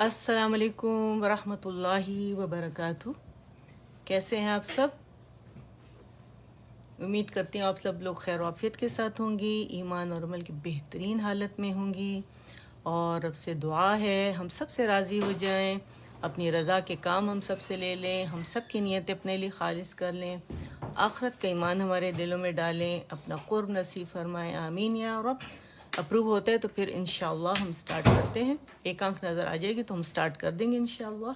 السلام علیکم ورحمۃ اللہ وبرکاتہ۔ کیسے ہیں آپ سب؟ امید کرتی ہوں آپ سب لوگ خیر و عافیت کے ساتھ ہوں گی، ایمان اور عمل کی بہترین حالت میں ہوں گی، اور رب سے دعا ہے ہم سب سے راضی ہو جائیں، اپنی رضا کے کام ہم سب سے لے لیں، ہم سب کی نیتیں اپنے لیے خالص کر لیں، آخرت کا ایمان ہمارے دلوں میں ڈالیں، اپنا قرب نصیب فرمائیں، آمین یا رب۔ اپروو ہوتا ہے تو پھر انشاءاللہ ہم سٹارٹ کرتے ہیں۔ ایک آنکھ نظر آ جائے گی تو ہم سٹارٹ کر دیں گے انشاءاللہ۔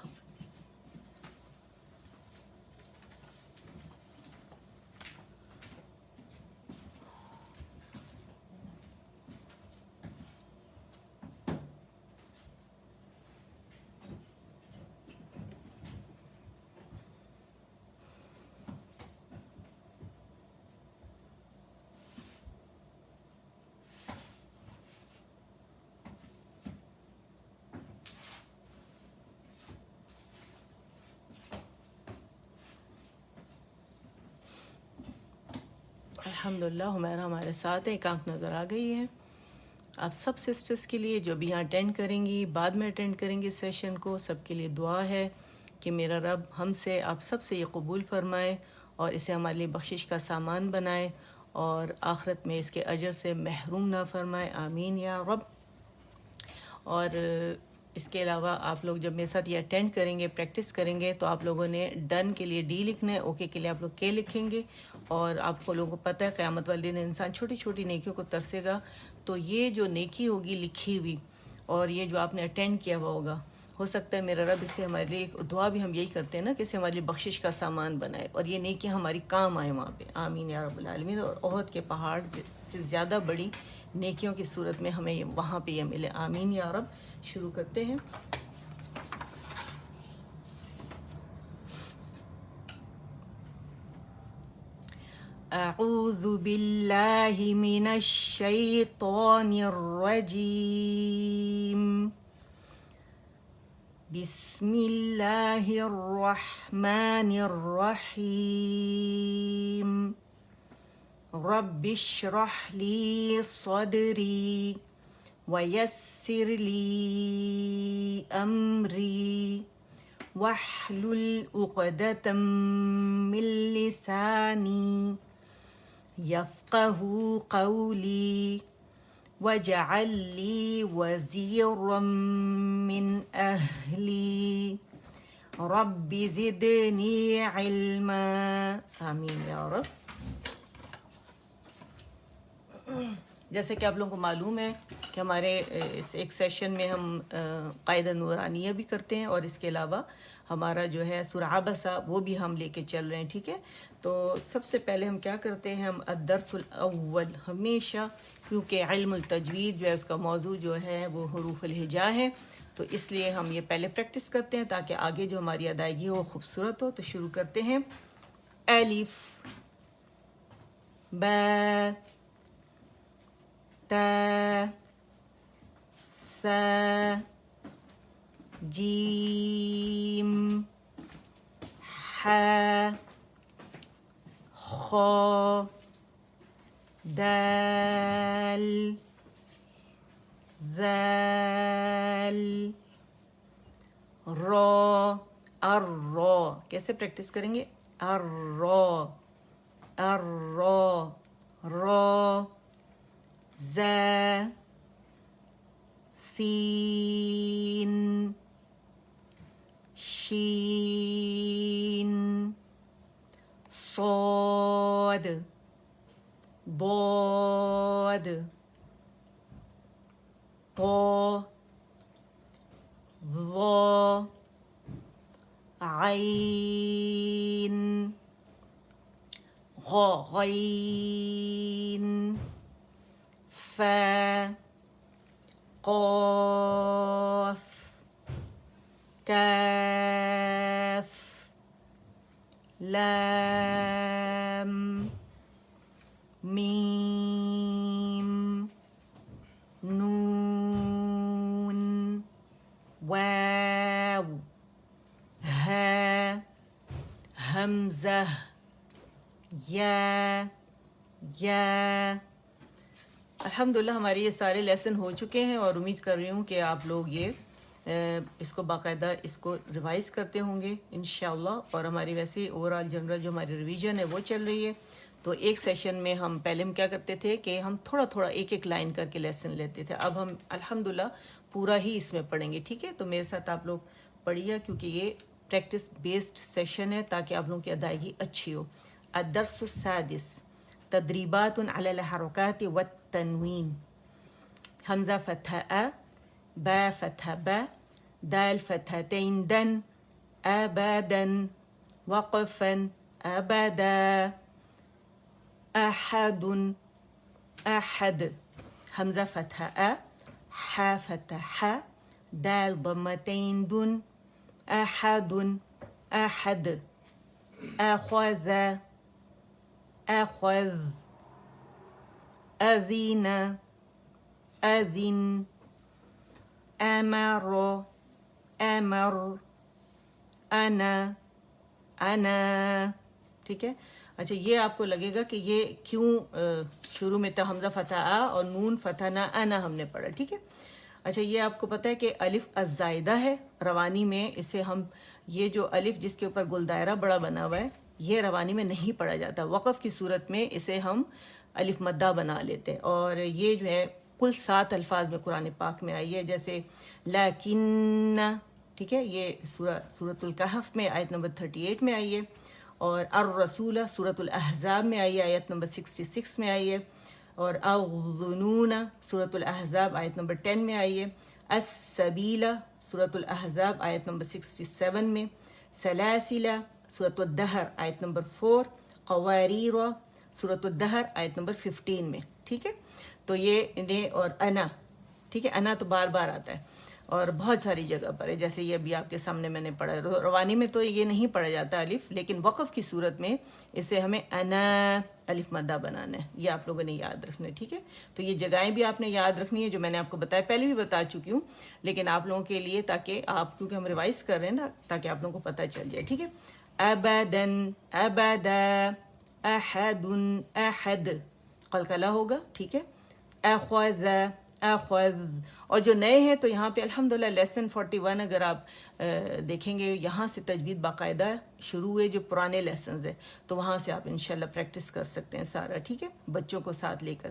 الحمدللہ حمیرہ ہمارے ساتھ ہے، ایک آنکھ نظر آ گئی ہے۔ آپ سب سسٹرز کے لیے جو بھی یہاں اٹینڈ کریں گی، بعد میں اٹینڈ کریں گی سیشن کو، سب کے لیے دعا ہے کہ میرا رب ہم سے، آپ سب سے یہ قبول فرمائے اور اسے ہمارے لیے بخشش کا سامان بنائے اور آخرت میں اس کے اجر سے محروم نہ فرمائے، آمین یا رب۔ اور اس کے علاوہ آپ لوگ جب میرے ساتھ یہ اٹینڈ کریں گے، پریکٹس کریں گے، تو آپ لوگوں نے ڈن کے لیے ڈی لکھنا ہے، اوکے کے لیے آپ لوگ کے لکھیں گے، اور آپ کو لوگوں کو پتہ ہے قیامت والے دن انسان چھوٹی چھوٹی نیکیوں کو ترسے گا، تو یہ جو نیکی ہوگی لکھی ہوئی اور یہ جو آپ نے اٹینڈ کیا ہوا ہوگا، ہو سکتا ہے میرا رب اسے ہمارے لیے، ایک دعا بھی ہم یہی کرتے ہیں نا کہ اسے ہمارے لیے بخشش کا سامان بنائے اور یہ نیکیاں ہماری کام آئیں وہاں پہ، آمین یا رب العالمین، اور احد کے پہاڑ سے زیادہ بڑی نیکیوں کی صورت میں ہمیں وہاں پہ یہ ملے، آمین یا رب۔ شروع کرتے ہیں۔ اعوذ باللہ من الشیطان الرجیم، بسم اللہ الرحمن الرحیم، رب اشرح لی صدری ویسر لی امری واحلل عقدۃ من لسانی یفقہوا قولی واجعل لی وزیرا من اہلی رب زدنی علما، آمین یا رب۔ جیسے کہ آپ لوگوں کو معلوم ہے کہ ہمارے اس ایک سیشن میں ہم قاعدہ نورانیہ بھی کرتے ہیں، اور اس کے علاوہ ہمارا جو ہے سورہ عبسہ وہ بھی ہم لے کے چل رہے ہیں، ٹھیک ہے؟ تو سب سے پہلے ہم کیا کرتے ہیں، ہم الدرس الاول ہمیشہ، کیونکہ علم التجوید جو ہے اس کا موضوع جو ہے وہ حروف الہجا ہے، تو اس لیے ہم یہ پہلے پریکٹس کرتے ہیں تاکہ آگے جو ہماری ادائیگی ہو وہ خوبصورت ہو۔ تو شروع کرتے ہیں۔ الف، با، تا، ثا، جیم، حا، خا، دال، ذال، را، الرا، کیسے پریکٹس کریں گے؟ الرا، الرا، را، زا، سین، شین، صاد، ضاد، طا، ظا، عین، غا، غین، فا، قاف، کاف، لام، میم، نون، واو، ہا، حمزہ، یا، یا۔ الحمدللہ ہمارے یہ سارے لیسن ہو چکے ہیں، اور امید کر رہی ہوں کہ آپ لوگ یہ اس کو باقاعدہ اس کو ریوائز کرتے ہوں گے انشاءاللہ. اور ہماری ویسے اوور آل جنرل جو ہماری ریویژن ہے وہ چل رہی ہے. تو ایک سیشن میں ہم پہلے ہم کیا کرتے تھے کہ ہم تھوڑا تھوڑا ایک ایک لائن کر کے لیسن لیتے تھے. اب ہم الحمدللہ پورا ہی اس میں پڑھیں گے. ٹھیک ہے, تو میرے ساتھ آپ لوگ پڑھیے کیونکہ یہ پریکٹس بیسڈ سیشن ہے تاکہ آپ لوگوں کی ادائیگی اچھی ہو. الدرس السادس تدریبات علی الحرکات والتنوین. حمزہ فتح ا، با فتح با، دال فتحتین دن، ابدن، وقفا ابدا، احد احد. حمزہ فتح ا، حا فتح حا، دال ضمتین دن، احد احد. اخذ اخذ، اذین اذن، امر امر، انا انا. ٹھیک ہے. اچھا یہ آپ کو لگے گا کہ یہ کیوں شروع میں تھا حمزہ فتح آ اور نون فتح نہ انا ہم نے پڑھا. ٹھیک ہے. اچھا یہ آپ کو پتہ ہے کہ الف الزائدہ ہے روانی میں. اسے ہم یہ جو الف جس کے اوپر گل دائرہ بڑا بنا ہوا ہے یہ روانی میں نہیں پڑھا جاتا. وقف کی صورت میں اسے ہم الف مدہ بنا لیتے ہیں. اور یہ جو ہے کل 7 الفاظ میں قرآن پاک میں آئی ہے. جیسے لیکن، ٹھیک ہے، یہ سورۃ الکہف میں آیت نمبر 38 میں آئی ہے. اور الرسول سورۃ الاحزاب میں آئی ہے، آیت نمبر 66 میں آئی ہے. اور اظنون سورۃ الاحزاب آیت نمبر 10 میں آئی ہے. السبیل سورۃ الاحزاب آیت نمبر 67 میں. سلاسل سورۃ الدہر آیت نمبر 4. قواریر سورۃ الدہر آیت نمبر 15 میں. ٹھیک ہے. تو یہ اور انا، ٹھیک ہے، انا تو بار بار آتا ہے اور بہت ساری جگہ پر ہے. جیسے یہ ابھی آپ کے سامنے میں نے پڑھا. روانی میں تو یہ نہیں پڑھا جاتا الف، لیکن وقف کی صورت میں اسے ہمیں انا الف مدہ بنانا ہے. یہ آپ لوگوں نے یاد رکھنا ہے. ٹھیک ہے. تو یہ جگہیں بھی آپ نے یاد رکھنی ہے جو میں نے آپ کو بتایا، پہلے بھی بتا چکی ہوں، لیکن آپ لوگوں کے لیے تاکہ آپ، کیونکہ ہم ریوائز کر رہے ہیں نا، تاکہ آپ لوگوں کو پتہ چل جائے. ٹھیک ہے. ابدن ابدا، احد احد، قلقلہ ہوگا. ٹھیک ہے. اخذ اخذ. اور جو نئے ہیں تو یہاں پہ الحمدللہ لیسن 41 اگر آپ دیکھیں گے یہاں سے تجوید باقاعدہ شروع ہوئے. جو پرانے لیسنز ہیں تو وہاں سے آپ انشاءاللہ پریکٹس کر سکتے ہیں سارا. ٹھیک ہے، بچوں کو ساتھ لے کر.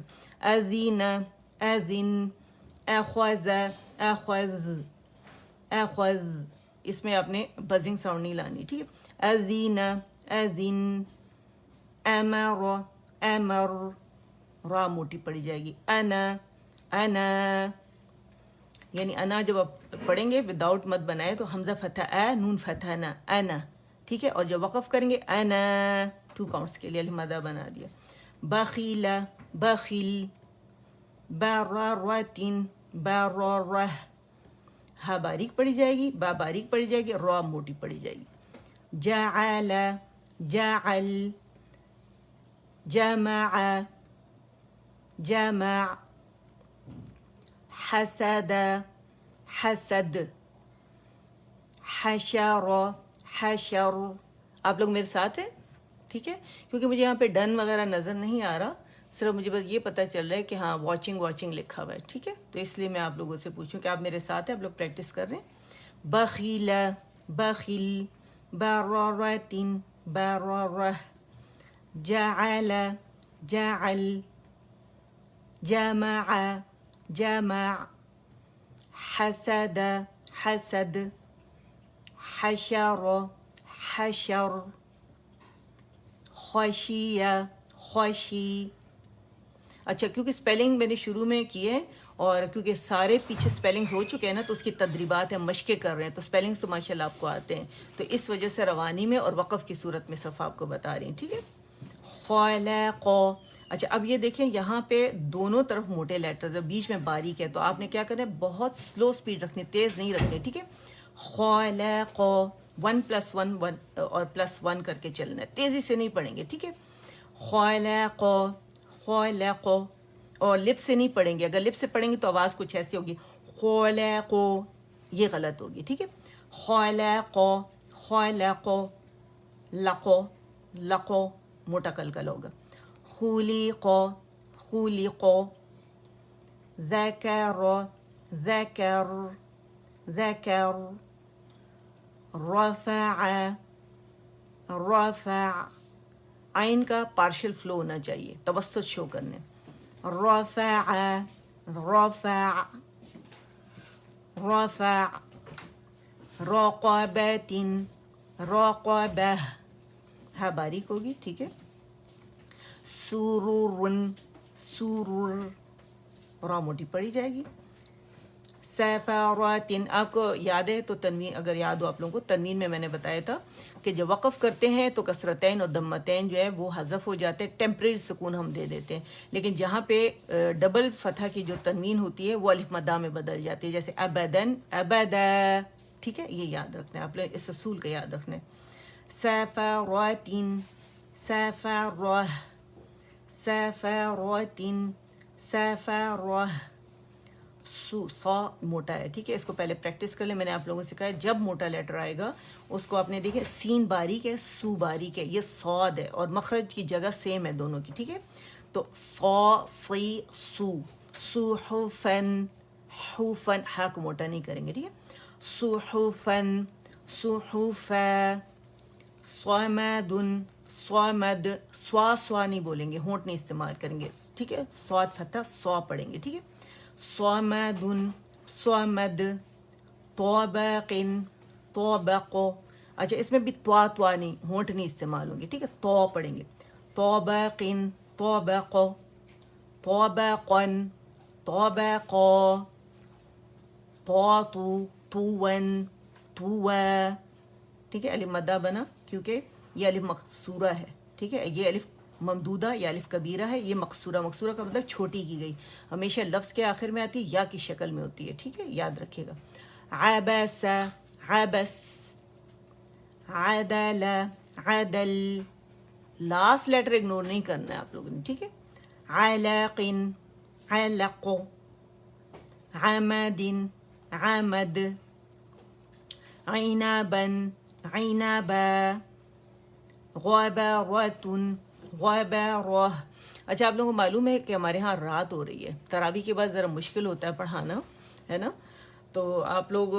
اذین اذن، اخذ اخذ اخذ. اس میں آپ نے بزنگ ساؤنڈ نہیں لانی. ٹھیک ہے. اذین اذن، امر امر، را موٹی پڑی جائے گی. انا انا، یعنی انا جب آپ پڑھیں گے وداؤٹ مد بنائے تو حمزہ فتح اے، نون فتح نا، انا. ٹھیک ہے. اور جب وقف کریں گے انا 2 کاؤنٹس کے لیے الف مدہ بنا دیا. بخیل بخیل، بررۃ بررہ، ہا باریک پڑی جائے گی، با باریک پڑی جائے گی، را موٹی پڑی جائے گی. جعل جعل، جمع جمع، حسد حسد، حشر حشر. آپ لوگ میرے ساتھ ہیں؟ ٹھیک ہے. کیونکہ مجھے یہاں پہ ڈن وغیرہ نظر نہیں آ رہا، صرف مجھے بس یہ پتہ چل رہا ہے کہ ہاں واچنگ لکھا ہوا ہے. ٹھیک ہے. تو اس لیے میں آپ لوگوں سے پوچھوں کہ آپ میرے ساتھ ہیں، آپ لوگ پریکٹس کر رہے ہیں. بخیل بخیل، بررۃ بررہ، جعل جعل، جمع جمع، حسد حسد، حشر حشر، خشی خوشی. اچھا کیونکہ سپیلنگ میں نے شروع میں کی ہے اور کیونکہ سارے پیچھے سپیلنگز ہو چکے ہیں نا تو اس کی تدریبات ہیں، مشقیں کر رہے ہیں، تو سپیلنگز تو ماشاءاللہ آپ کو آتے ہیں، تو اس وجہ سے روانی میں اور وقف کی صورت میں صرف آپ کو بتا رہی ہیں. ٹھیک ہے. خلق. اچھا اب یہ دیکھیں یہاں پہ دونوں طرف موٹے لیٹرز ہیں، بیچ میں باریک ہے، تو آپ نے کیا کرنا ہے، بہت سلو سپیڈ رکھنی، تیز نہیں رکھنی. ٹھیک ہے. خلق 1+1 اور +1 کر کے چلنا ہے، تیزی سے نہیں پڑھیں گے. ٹھیک ہے. خلق خلق، اور لپ سے نہیں پڑھیں گے. اگر لپ سے پڑھیں گے تو آواز کچھ ایسی ہوگی، خلق، یہ غلط ہوگی. ٹھیک ہے. خلق خلق، لقو لقو، موٹا کلکل ہوگا. خلق خلق، ذکر ذکر، ذکر رفع رفع عین کا پارشل فلو ہونا چاہیے توسط شو کرنے رفع رفع رفع رقبۃ رقبہ ہاں باریک ہوگی ٹھیک ہے سرور سرور را موٹی پڑی جائے گی سفارات آپ کو یاد ہے تو تنوین اگر یاد ہو آپ لوگوں کو تنوین میں نے بتایا تھا کہ جب وقف کرتے ہیں تو کسرتین اور دمتین جو ہے وہ حذف ہو جاتے ہیں ٹیمپریری سکون ہم دے دیتے ہیں لیکن جہاں پہ ڈبل فتح کی جو تنوین ہوتی ہے وہ الف مدہ میں بدل جاتی ہے جیسے ابدن ابدا ٹھیک ہے یہ یاد رکھنا ہے آپ نے اس اصول کا یاد رکھنا ہے سفارات سفرہ سفارات سفرہ سا موٹا ہے ٹھیک ہے اس کو پہلے پریکٹس کر لیں میں نے آپ لوگوں سے کہا ہے جب موٹا لیٹر آئے گا اس کو آپ نے دیکھے سین باریک ہے سو باریک ہے یہ صاد ہے اور مخرج کی جگہ سیم ہے دونوں کی ٹھیک ہے تو صا سی سو صحفن حوفن ہا کو موٹا نہیں کریں گے ٹھیک ہے صحفن صحفا صمد صمد سوا نہیں بولیں گے ہونٹ نہیں استعمال کریں گے ٹھیک ہے صاد فتح سوا پڑھیں گے ٹھیک ہے صمد صمد طابق طابق اچھا اس میں بھی توا نہیں ہونٹ نہیں استعمال ہوں گے ٹھیک ہے تو پڑھیں گے طابق طابق طابقا طابق طاطو طون طوا ٹھیک ہے الف مدہ بنا کیونکہ یہ الف مقصورہ ہے ٹھیک ہے یہ الف ممدودہ یا الف کبیرہ ہے یہ مقصورہ مقصورہ کا مطلب چھوٹی کی گئی ہمیشہ لفظ کے آخر میں آتی ہے یا کی شکل میں ہوتی ہے ٹھیک ہے یاد رکھیے گا عبس عبس عدل عدل لاسٹ لیٹر اگنور نہیں کرنا ہے آپ لوگوں نے ٹھیک ہے علق علق عمد عمد عنبا عنبا غبرۃ غبرہ اچھا آپ لوگوں کو معلوم ہے کہ ہمارے ہاں رات ہو رہی ہے تراویح کے بعد ذرا مشکل ہوتا ہے پڑھانا ہے نا تو آپ لوگ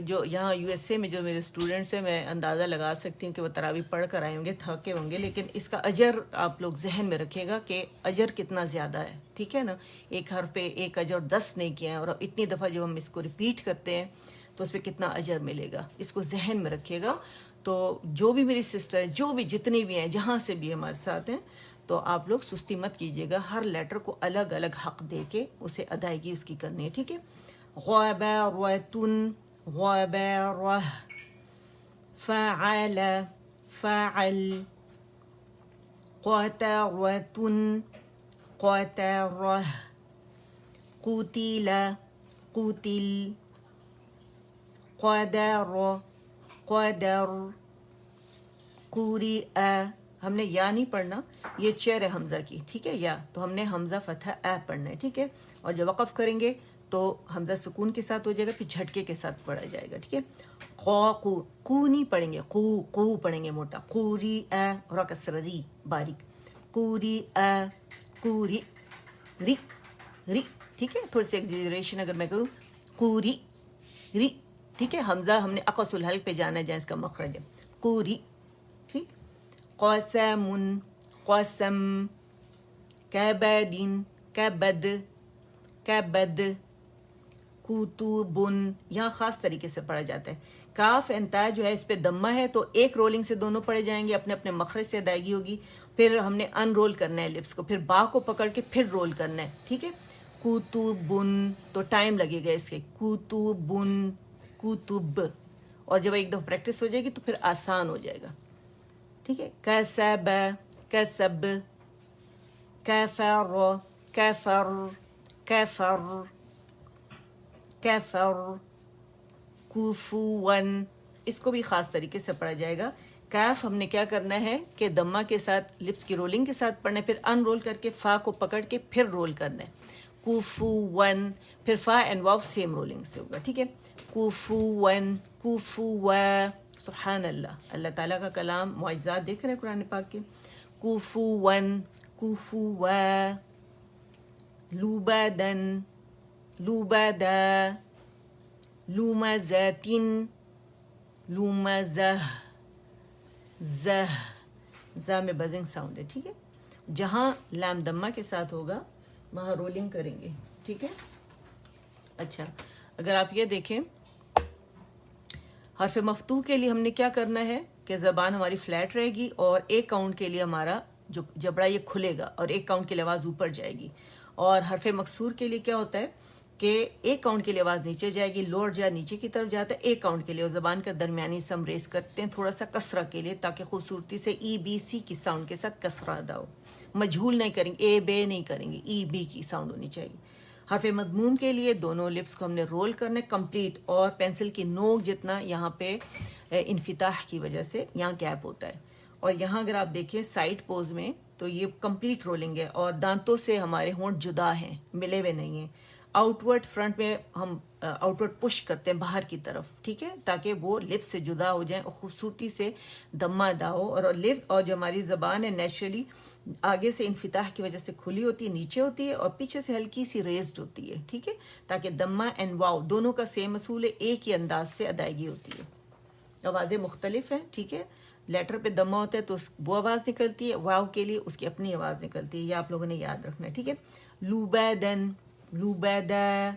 جو یہاں یو ایس اے میں جو میرے اسٹوڈنٹس ہیں میں اندازہ لگا سکتی ہوں کہ وہ تراویح پڑھ کر آئے ہوں گے تھکے ہوں گے لیکن اس کا اجر آپ لوگ ذہن میں رکھیے گا کہ اجر کتنا زیادہ ہے ٹھیک ہے نا ایک حرف پہ ایک اجر 10 نہیں کیا ہے اور اتنی دفعہ جب ہم اس کو ریپیٹ کرتے ہیں تو اس پہ کتنا اجر ملے گا اس کو ذہن میں رکھیے گا تو جو بھی میری سسٹر جو بھی جتنی بھی ہیں جہاں سے بھی ہمارے ساتھ ہیں تو آپ لوگ سستی مت کیجیے گا ہر لیٹر کو الگ الگ حق دے کے اسے ادائیگی اس کی کرنی ہے ٹھیک ہے غبرۃ غبرہ فعل فعل قطرۃ قطرہ قتل قتل قدر قدر قریء ہم نے یا نہیں پڑھنا یہ چیر ہے حمزہ کی ٹھیک ہے یا تو ہم نے حمزہ فتح اے پڑھنا ہے ٹھیک ہے اور جب وقف کریں گے تو حمزہ سکون کے ساتھ ہو جائے گا پھر جھٹکے کے ساتھ پڑھا جائے گا ٹھیک ہے کو نہیں پڑھیں گے قو پڑھیں گے موٹا قریء اور کسر ری باریک قریء قری ری ری ٹھیک ہے تھوڑی سی ایگزیجریشن اگر میں کروں قوری ری ٹھیک ہے حمزہ ہم نے اقص الحلق پہ جانا ہے جہاں اس کا مخرج ہے قوری ٹھیک قسم قسم کبد کبد کبد کتب یہاں خاص طریقے سے پڑھا جاتا ہے کاف انتا جو ہے اس پہ دمہ ہے تو ایک رولنگ سے دونوں پڑھے جائیں گے اپنے اپنے مخرج سے ادائیگی ہوگی پھر ہم نے ان رول کرنا ہے لپس کو پھر با کو پکڑ کے پھر رول کرنا ہے ٹھیک ہے کتبن تو ٹائم لگے گا اس کے کتبن کتب اور جب ایک دفعہ پریکٹس ہو جائے گی تو پھر آسان ہو جائے گا ٹھیک ہے کسب کسب کفر کفر کفر کفر کفون اس کو بھی خاص طریقے سے پڑھا جائے گا کیف ہم نے کیا کرنا ہے کہ دمہ کے ساتھ لپس کی رولنگ کے ساتھ پڑھنا ہے پھر ان رول کر کے فا کو پکڑ کے پھر رول کرنا ہے کفون پھر فا اینڈ واو سیم رولنگ سے ہوگا ٹھیک ہے کفون کفوا سبحان اللہ اللہ تعالیٰ کا کلام معجزات دیکھ رہے ہیں قرآن پاک کے کفون کفوا لوبادن لوبادا لومزاتن، لومزہ، زہ، زہ میں بزنگ ساؤنڈ ہے، ٹھیک ہے. جہاں لام دمہ کے ساتھ ہوگا وہاں رولنگ کریں گے، ٹھیک ہے. اچھا، اگر آپ یہ دیکھیں حرف مفتوح کے لیے ہم نے کیا کرنا ہے کہ زبان ہماری فلیٹ رہے گی اور ایک کاؤنٹ کے لیے ہمارا جو جبڑا یہ کھلے گا اور ایک کاؤنٹ کے لیے آواز اوپر جائے گی. اور حرف مکسور کے لیے کیا ہوتا ہے کہ ایک کاؤنٹ کے لیے آواز نیچے جائے گی، لوور جا نیچے کی طرف جاتا ہے ایک کاؤنٹ کے لیے، اور زبان کا درمیانی سم ریز کرتے ہیں تھوڑا سا کسرہ کے لیے تاکہ خوبصورتی سے ای بی سی کی ساؤنڈ کے ساتھ کسرہ ادا ہو. مجھول نہیں کریں گے، اے بے نہیں کریں گے، ای بی کی ساؤنڈ ہونی چاہیے. حرف مضموم کے لیے دونوں لپس کو ہم نے رول کرنا ہے کمپلیٹ، اور پینسل کی نوک جتنا یہاں پہ انفتاح کی وجہ سے یہاں گیپ ہوتا ہے. اور یہاں اگر آپ دیکھیں سائڈ پوز میں تو یہ کمپلیٹ رولنگ ہے، اور دانتوں سے ہمارے ہونٹ جدا ہیں، ملے ہوئے نہیں ہیں. آؤٹ ورڈ فرنٹ میں ہم آؤٹ ورڈ پش کرتے ہیں باہر کی طرف، ٹھیک ہے، تاکہ وہ لپ سے جدا ہو جائیں اور خوبصورتی سے دمہ ادا ہو. اور لپ اور جو ہماری زبان ہے نیچرلی آگے سے انفتاح کی وجہ سے کھلی ہوتی ہے، نیچے ہوتی ہے، اور پیچھے سے ہلکی سی ریزڈ ہوتی ہے، ٹھیک ہے، تاکہ دمہ اینڈ واو دونوں کا سیم اصول ہے، ایک ہی انداز سے ادائیگی ہوتی ہے. آوازیں مختلف ہیں، ٹھیک ہے. لیٹر پہ دمہ ہوتا ہے تو وہ آواز نکلتی ہے، واو کے لیے اس کی اپنی آواز نکلتی ہے. یہ آپ لوگوں نے یاد رکھنا ہے، ٹھیک ہے. لوبادن، لوبادا،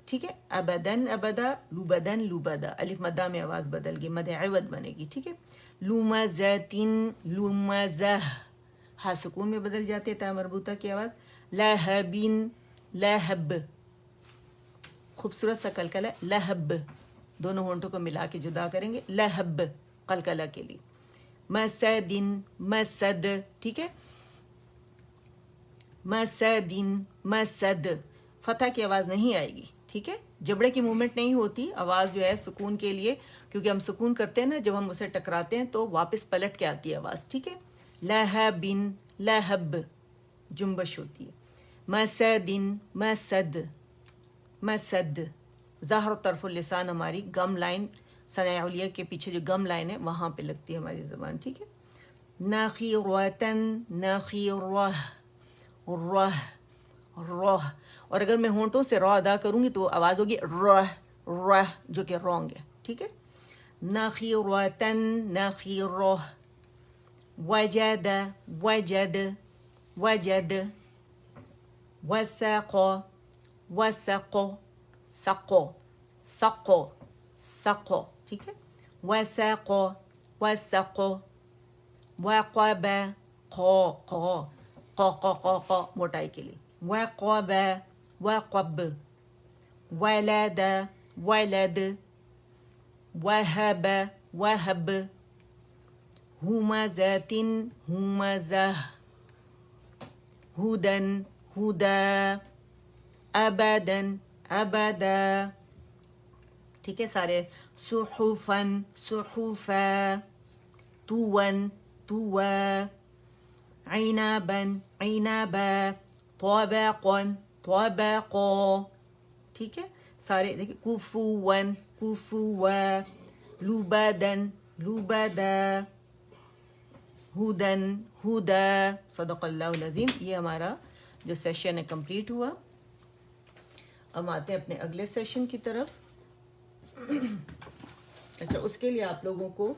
ٹھیک ہے. ابدن، ابدا، لوبدن، لوبدا، الف مدہ میں آواز بدل گئی، مد عوض بنے گی، ٹھیک ہے. لومزاتن، لومزہ، ہا سکون میں بدل جاتے تا مربوطہ کی آواز. لہبین، لہب، خوبصورت سا قلقلہ، لہب، دونوں ہونٹوں کو ملا کے جدا کریں گے، لہب قلقلہ کے لیے. مسدن، مسد، ٹھیک ہے. مسدن، مسد، فتح کی آواز نہیں آئے گی، ٹھیک ہے. جبڑے کی موومنٹ نہیں ہوتی، آواز جو ہے سکون کے لیے، کیونکہ ہم سکون کرتے ہیں نا جب ہم اسے ٹکراتے ہیں تو واپس پلٹ کے آتی ہے آواز، ٹھیک ہے. لہبن، لہب، جنبش ہوتی ہے. مسدن، مسد، مسد، ظاہر طرف اللسان ہماری گم لائن ثناء علیہ کے پیچھے جو گم لائن ہے وہاں پہ لگتی ہے ہماری زبان، ٹھیک ہے. ناخیرتن، ناخیرہ، رہ، رہ. اور اگر میں ہونٹوں سے را ادا کروں گی تو آواز ہوگی رہ، رہ، جو کہ رونگ ہے، ٹھیک ہے. ناخیرتن، ناخیرہ. وجد، وجد، وجد. وسق، وسق، سقو، سقو، سقو، ٹھیک ہے. وسق، وسق. وقب، قو، قو، قو قو قو قو موٹائی کے لیے. وقب، وقب. ولد، ولد. وهب، وهب. همزة، همزة. هدى، هدى. ابدا، ابدا، ٹھیک ہے سارے. صحفاً، صحفا. تون، توا. عنبا، عنبا. طبقا، طبقا، ٹھیک ہے سارے. دیکھیں کفواً، کفوا. لبداً، لبدا. ہدن، ہدا. صدق اللہ العظیم. یہ ہمارا جو سیشن ہے کمپلیٹ ہوا. اب آتے ہیں اپنے اگلے سیشن کی طرف. اچھا، اس کے لیے آپ لوگوں کو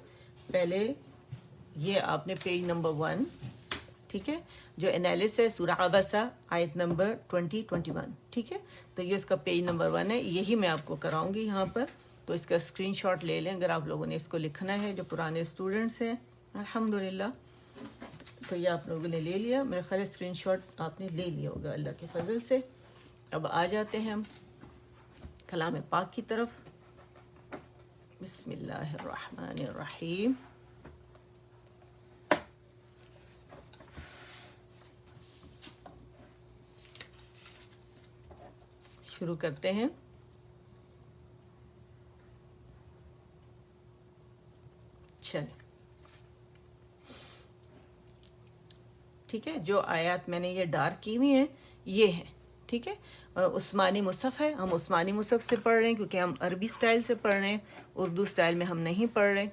پہلے یہ آپ نے پیج نمبر 1، ٹھیک ہے، جو انالیس ہے سورہ عبسہ آیت نمبر 20-21، ٹھیک ہے. تو یہ اس کا پیج نمبر 1 ہے، یہی میں آپ کو کراؤں گی یہاں پر. تو اس کا اسکرین شاٹ لے لیں اگر آپ لوگوں نے اس کو لکھنا ہے، جو پرانے اسٹوڈنٹس ہیں الحمدللہ. تو یہ آپ لوگوں نے لے لیا، میرے خیال اسکرین شاٹ آپ نے لے لیا ہوگا اللہ کے فضل سے. اب آ جاتے ہیں ہم کلام پاک کی طرف. بسم اللہ الرحمن الرحیم. شروع کرتے ہیں. چلیں، ٹھیک ہے. جو آیات میں نے یہ ڈارک کی ہوئی ہیں یہ ہیں، ٹھیک ہے. عثمانی مصحف ہے، ہم عثمانی مصحف سے پڑھ رہے ہیں کیونکہ ہم عربی سٹائل سے پڑھ رہے ہیں. اردو سٹائل میں ہم نہیں پڑھ رہے،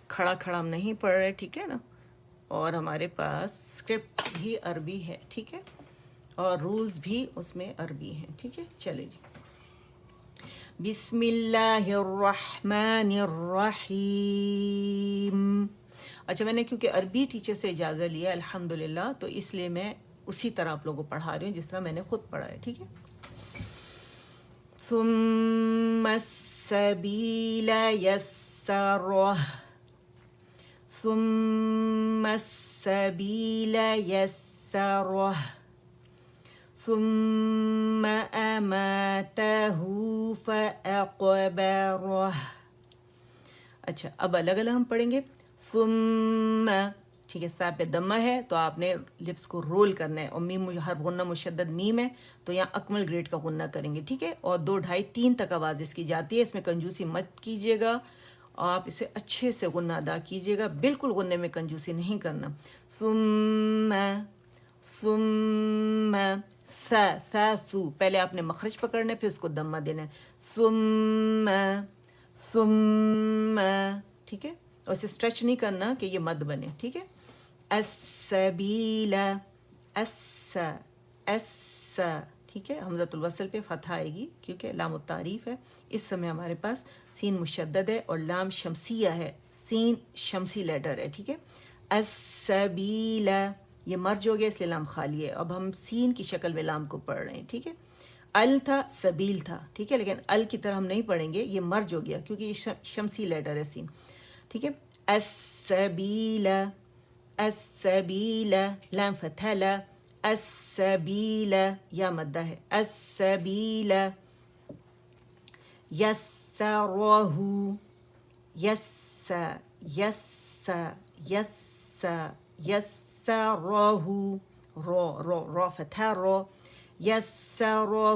کھڑا کھڑا ہم نہیں پڑھ رہے، ٹھیک ہے نا. اور ہمارے پاس اسکرپٹ بھی عربی ہے، ٹھیک ہے، اور رولز بھی اس میں عربی ہیں، ٹھیک ہے. چلے جی. بسم اللہ الرحمن الرحیم. اچھا، میں نے کیونکہ عربی ٹیچر سے اجازت لیا الحمدللہ، تو اس لیے میں اسی طرح آپ لوگوں کو پڑھا رہی ہوں جس طرح میں نے خود پڑھا ہے. ٹھیک ہے. ثم السبیل یسرہ، ثم السبیل یسرہ، ثم اماتہ فاقبرہ. اچھا، اب الگ الگ ہم پڑھیں گے. ثم، ٹھیک ہے، سا پہ دمہ ہے تو آپ نے لپس کو رول کرنا ہے، اور میم ہر غنہ مشدد میم ہے تو یہاں اکمل گریڈ کا غنہ کریں گے. ٹھیک ہے. اور 2 2.5 3 تک آواز اس کی جاتی ہے، اس میں کنجوسی مت کیجیے گا، آپ اسے اچھے سے غنہ ادا کیجیے گا، بالکل غنے میں کنجوسی نہیں کرنا. ثم، ثم، سا سا سو، پہلے آپ نے مخرج پکڑنا ہے پھر اس کو دمہ دینا ہے. ثم، ثم، ٹھیک ہے. اور اسے اسٹریچ نہیں کرنا کہ یہ مد بنے. ٹھیک ہے. السبیل، اس، اس، ٹھیک ہے. حمزۃ الوصل پہ فتح آئے گی کیونکہ لام التعریف ہے. اس سمے ہمارے پاس سین مشدد ہے اور لام شمسیہ ہے، سین شمسی لیٹر ہے. ٹھیک ہے. السبیل، یہ مرج ہو گیا اس لیے لام خالی ہے. اب ہم سین کی شکل میں لام کو پڑھ رہے ہیں. ٹھیک ہے. ال تھا، سبیل تھا. ٹھیک ہے. لیکن ال کی طرح ہم نہیں پڑھیں گے، یہ مرج ہو گیا کیونکہ یہ شمسی لیٹر ہے سین. ٹھیک ہے. السبیل، السبیل، لام فتح لا، السبیل، یا مدہ ہے. السبیل یسرہ، یس، یس، یس، یسرہ، رو رو رو فتح رو، یسرہ.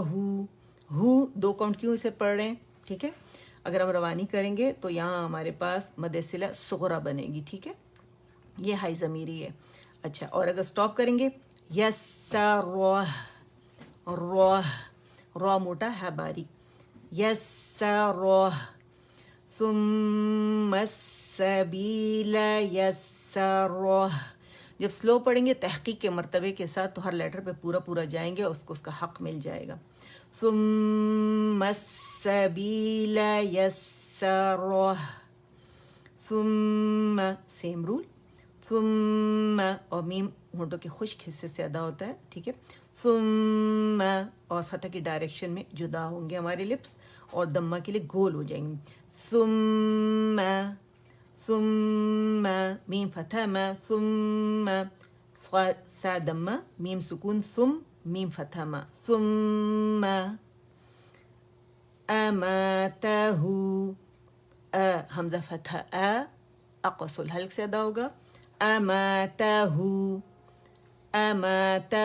ہو 2 کاؤنٹ کیوں اسے پڑھ رہے ہیں؟ ٹھیک ہے. اگر ہم روانی کریں گے تو یہاں ہمارے پاس مد صلہ صغرا بنے گی. ٹھیک ہے. یہ ہائی ضمیری ہے. اچھا، اور اگر سٹاپ کریں گے یسرہ، رو، رو موٹا ہے باریک، یسرہ. ثم السبیل یسرہ. جب سلو پڑھیں گے تحقیق کے مرتبے کے ساتھ تو ہر لیٹر پہ پورا پورا جائیں گے اور اس کو اس کا حق مل جائے گا. ثم السبیل یسرہ، ثم، سیم رول، ثم، اور میم ہونٹوں کے خشک حصے سے ادا ہوتا ہے. ٹھیک ہے. ثم، اور فتح کی ڈائریکشن میں جدا ہوں گے ہمارے لپس اور دمہ کے لیے گول ہو جائیں گے. ثم، ثم، میم فتح ما، ثم، سا دمہ، میم سکون، ثم، میم فتح ما، ثم اماتہ، حمزہ فتح اقص الحلق سے ادا ہوگا. اماتہ، اماتہ.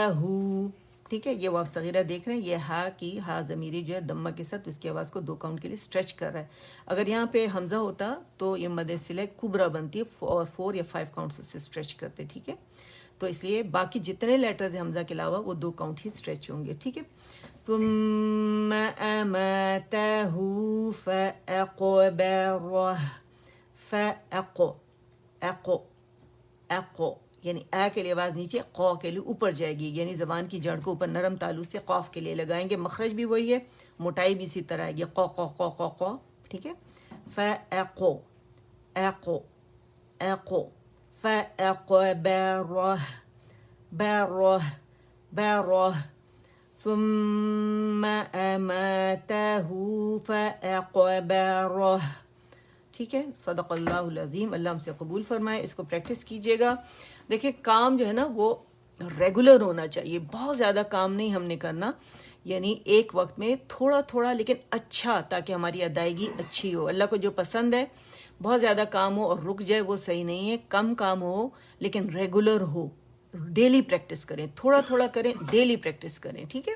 ٹھیک ہے. یہ واو صغیرہ دیکھ رہے ہیں، یہ ہا کی ہا ضمیری جو ہے دمہ کے ساتھ اس کی آواز کو 2 کاؤنٹ کے لیے اسٹریچ کر رہا ہے. اگر یہاں پہ حمزہ ہوتا تو یہ مد صلہ کبرا بنتی ہے اور 4 یا 5 کاؤنٹس سے اسٹریچ کرتے. ٹھیک ہے. تو اس لیے باقی جتنے لیٹرز ہیں حمزہ کے علاوہ وہ 2 کاؤنٹ ہی اسٹریچ ہوں گے. ٹھیک ہے. ثم اماتہ فاقبرہ، فاقو، اقو، اقو، یعنی اے کے لیے آواز نیچے، قو کے لیے اوپر جائے گی، یعنی زبان کی جڑ کو اوپر نرم تالو سے قاف کے لیے لگائیں گے. مخرج بھی وہی ہے، موٹائی بھی اسی طرح ہے، یہ قو قو قو قو قو. ٹھیک ہے. فاقو، اقو، اقو، فاقبرہ، برہ، برہ. ثم اماتہ فاقبرہ. ٹھیک ہے. صدق اللہ العظیم. اللہ ہم سے قبول فرمائے. اس کو پریکٹس کیجیے گا. دیکھیں کام جو ہے نا وہ ریگولر ہونا چاہیے، بہت زیادہ کام نہیں ہم نے کرنا، یعنی ایک وقت میں تھوڑا تھوڑا لیکن اچھا، تاکہ ہماری ادائیگی اچھی ہو. اللہ کو جو پسند ہے بہت زیادہ کام ہو اور رک جائے وہ صحیح نہیں ہے. کم کام ہو لیکن ریگولر ہو. ڈیلی پریکٹس کریں، تھوڑا تھوڑا کریں، ڈیلی پریکٹس کریں. ٹھیک ہے.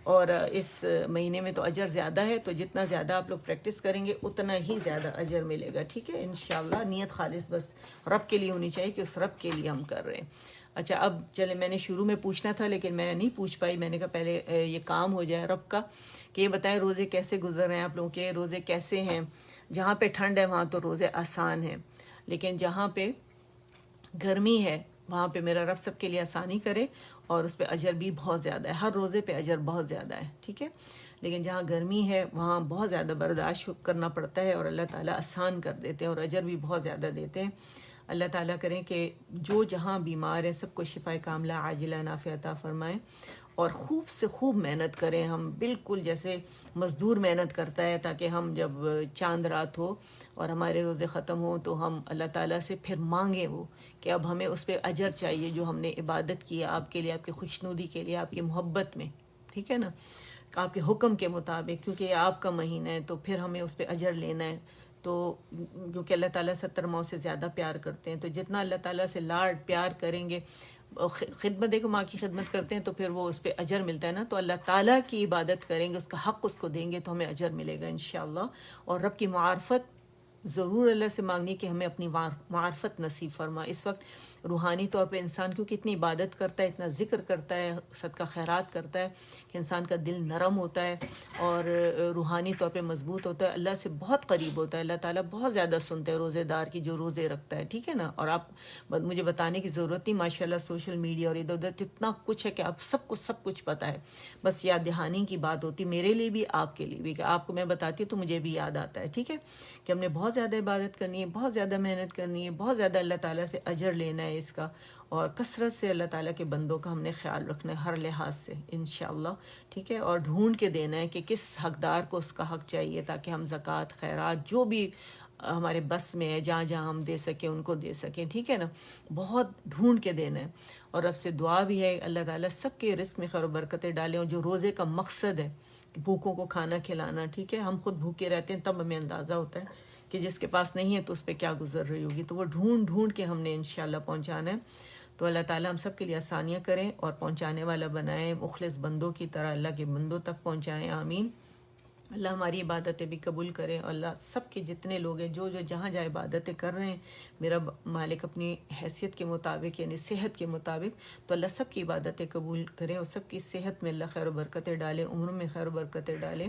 اور اس مہینے میں تو اجر زیادہ ہے، تو جتنا زیادہ آپ لوگ پریکٹس کریں گے اتنا ہی زیادہ اجر ملے گا. ٹھیک ہے. انشاءاللہ نیت خالص بس رب کے لیے ہونی چاہیے کہ اس رب کے لیے ہم کر رہے ہیں. اچھا، اب چلے، میں نے شروع میں پوچھنا تھا لیکن میں نہیں پوچھ پائی. میں نے کہا پہلے یہ کام ہو جائے رب کا، کہ یہ بتائیں روزے کیسے گزر رہے ہیں آپ لوگوں کے، روزے کیسے ہیں. جہاں پہ ٹھنڈ ہے وہاں تو روزے آسان ہیں، لیکن جہاں پہ گرمی ہے وہاں پہ میرا رب سب کے لیے آسانی کرے، اور اس پہ اجر بھی بہت زیادہ ہے. ہر روزے پہ اجر بہت زیادہ ہے. ٹھیک ہے. لیکن جہاں گرمی ہے وہاں بہت زیادہ برداشت کرنا پڑتا ہے، اور اللہ تعالیٰ آسان کر دیتے ہیں اور اجر بھی بہت زیادہ دیتے ہیں۔ اللہ تعالیٰ کریں کہ جو جہاں بیمار ہیں سب کو شفائے کاملہ عاجلہ نافعہ عطا فرمائیں، اور خوب سے خوب محنت کریں، ہم بالکل جیسے مزدور محنت کرتا ہے، تاکہ ہم جب چاند رات ہو اور ہمارے روزے ختم ہوں تو ہم اللہ تعالیٰ سے پھر مانگیں وہ کہ اب ہمیں اس پہ اجر چاہیے جو ہم نے عبادت کی آپ کے لیے، آپ کی خوشنودی کے لیے، آپ کی محبت میں، ٹھیک ہے نا، آپ کے حکم کے مطابق، کیونکہ یہ آپ کا مہینہ ہے تو پھر ہمیں اس پہ اجر لینا ہے۔ تو کیونکہ اللہ تعالیٰ 70 ماؤں سے زیادہ پیار کرتے ہیں، تو جتنا اللہ تعالیٰ سے لاڈ پیار کریں گے، خدمت، دیکھو ماں کی خدمت کرتے ہیں تو پھر وہ اس پہ اجر ملتا ہے نا، تو اللہ تعالیٰ کی عبادت کریں گے، اس کا حق اس کو دیں گے تو ہمیں اجر ملے گا انشاءاللہ۔ اور رب کی معرفت ضرور اللہ سے مانگنی کہ ہمیں اپنی معرفت نصیب فرما۔ اس وقت روحانی طور پہ انسان کیونکہ اتنی عبادت کرتا ہے، اتنا ذکر کرتا ہے، صدقہ خیرات کرتا ہے کہ انسان کا دل نرم ہوتا ہے اور روحانی طور پہ مضبوط ہوتا ہے، اللہ سے بہت قریب ہوتا ہے۔ اللہ تعالیٰ بہت زیادہ سنتے ہیں روزے دار کی جو روزے رکھتا ہے، ٹھیک ہے نا۔ اور آپ مجھے بتانے کی ضرورت نہیں، ماشاءاللہ سوشل میڈیا اور ادھر ادھر اتنا کچھ ہے کہ آپ سب کچھ پتہ ہے، بس یاد دہانی کی بات ہوتی میرے لیے بھی، آپ کے لیے بھی، کہ آپ کو میں بتاتی ہوں تو مجھے بھی یاد آتا ہے، ٹھیک ہے، کہ ہم نے بہت زیادہ عبادت کرنی ہے، بہت زیادہ محنت کرنی ہے، بہت زیادہ اللہ تعالیٰ سے اجر لینا ہے اس کا، اور کثرت سے اللہ تعالیٰ کے بندوں کا ہم نے خیال رکھنا ہے ہر لحاظ سے انشاءاللہ، ٹھیک ہے، اور ڈھونڈ کے دینا ہے کہ کس حقدار کو اس کا حق چاہیے، تاکہ ہم زکوٰۃ خیرات جو بھی ہمارے بس میں ہے، جہاں جہاں ہم دے سکیں ان کو دے سکیں، ٹھیک ہے نا، بہت ڈھونڈ کے دینا ہے۔ اور رب سے دعا بھی ہے اللہ تعالیٰ سب کے رزق میں خیر و برکتیں ڈالیں، اور جو روزے کا مقصد ہے کہ بھوکوں کو کھانا کھلانا، ٹھیک ہے، ہم خود بھوکے رہتے ہیں تب ہمیں اندازہ ہوتا ہے کہ جس کے پاس نہیں ہے تو اس پہ کیا گزر رہی ہوگی، تو وہ ڈھونڈ ڈھونڈ کے ہم نے انشاءاللہ پہنچانا ہے۔ تو اللہ تعالیٰ ہم سب کے لیے آسانیاں کریں اور پہنچانے والا بنائیں، مخلص بندوں کی طرح اللہ کے بندوں تک پہنچائیں، آمین۔ اللہ ہماری عبادتیں بھی قبول کرے، اور اللہ سب کے جتنے لوگ ہیں جو جہاں جہاں عبادتیں کر رہے ہیں، میرا مالک اپنی حیثیت کے مطابق یعنی صحت کے مطابق، تو اللہ سب کی عبادتیں قبول کرے اور سب کی صحت میں اللہ خیر و برکتیں ڈالے، عمر میں خیر و برکتیں ڈالے،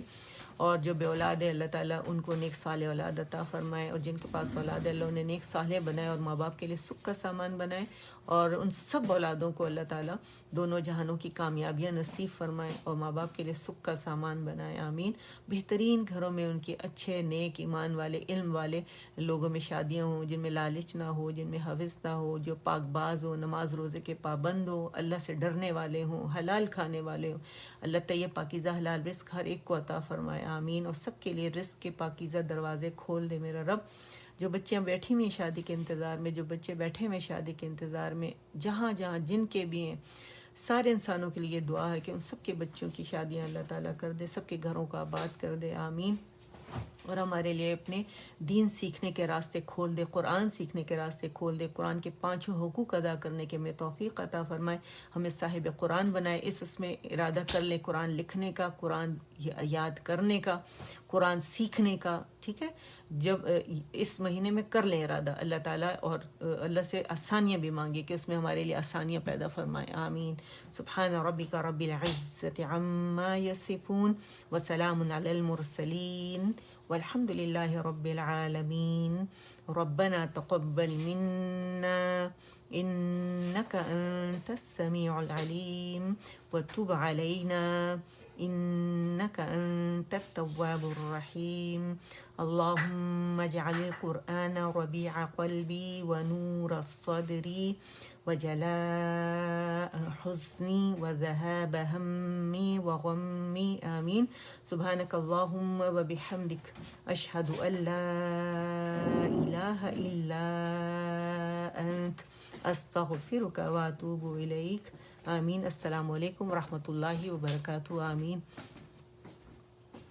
اور جو بے اولاد ہے اللہ تعالیٰ ان کو نیک صالح اولاد عطا فرمائے، اور جن کے پاس اولاد ہے اللہ انہیں نیک صالح بنائے اور ماں باپ کے لیے سکھ کا سامان بنائے، اور ان سب اولادوں کو اللہ تعالیٰ دونوں جہانوں کی کامیابیاں نصیب فرمائے اور ماں باپ کے لیے سکھ کا سامان بنائے، آمین۔ بہترین گھروں میں ان کے اچھے نیک ایمان والے علم والے لوگوں میں شادیاں ہوں، جن میں لالچ نہ ہو، جن میں حوث نہ ہو، جو پاک باز ہو، نماز روزے کے پابند ہو، اللہ سے ڈرنے والے ہوں، حلال کھانے والے ہوں، اللہ طیب پاکیزہ حلال رزق ہر ایک کو عطا فرمائے، آمین۔ اور سب کے لیے رزق کے پاکیزہ دروازے کھول دے میرا رب۔ جو بچیاں بیٹھی ہوئی ہیں شادی کے انتظار میں، جو بچے بیٹھے ہوئے شادی کے انتظار میں، جہاں جہاں جن کے بھی ہیں، سارے انسانوں کے لیے دعا ہے کہ ان سب کے بچوں کی شادیاں اللہ تعالیٰ کر دے، سب کے گھروں کو آباد کر دے، آمین۔ اور ہمارے لیے اپنے دین سیکھنے کے راستے کھول دے، قرآن سیکھنے کے راستے کھول دے، قرآن کے 5 حقوق ادا کرنے کے میں توفیق عطا فرمائے، ہمیں صاحب قرآن بنائے، اس میں ارادہ کر لیں قرآن لکھنے کا، قرآن یاد کرنے کا، قرآن سیکھنے کا، ٹھیک ہے، جب اس مہینے میں کر لیں ارادہ اللہ تعالیٰ، اور اللہ سے آسانیاں بھی مانگے کہ اس میں ہمارے لیے آسانیاں پیدا فرمائے، آمین۔ سبحان ربک رب العزت عما یصفون وسلام علی المرسلین والحمد لله رب العالمين ربنا تقبل منا إنك أنت السميع العليم وتب علينا إنك أنت التواب الرحيم اللهم اجعل القرآن ربيع قلبي ونور صدري وجلاء حزني وذهاب همي وغمي آمين سبحانك اللهم وبحمدك أشهد أن لا إله إلا أنت أستغفرك وأتوب إليك آمين۔ السلام علیکم ورحمۃ اللہ وبرکاتہ، آمین۔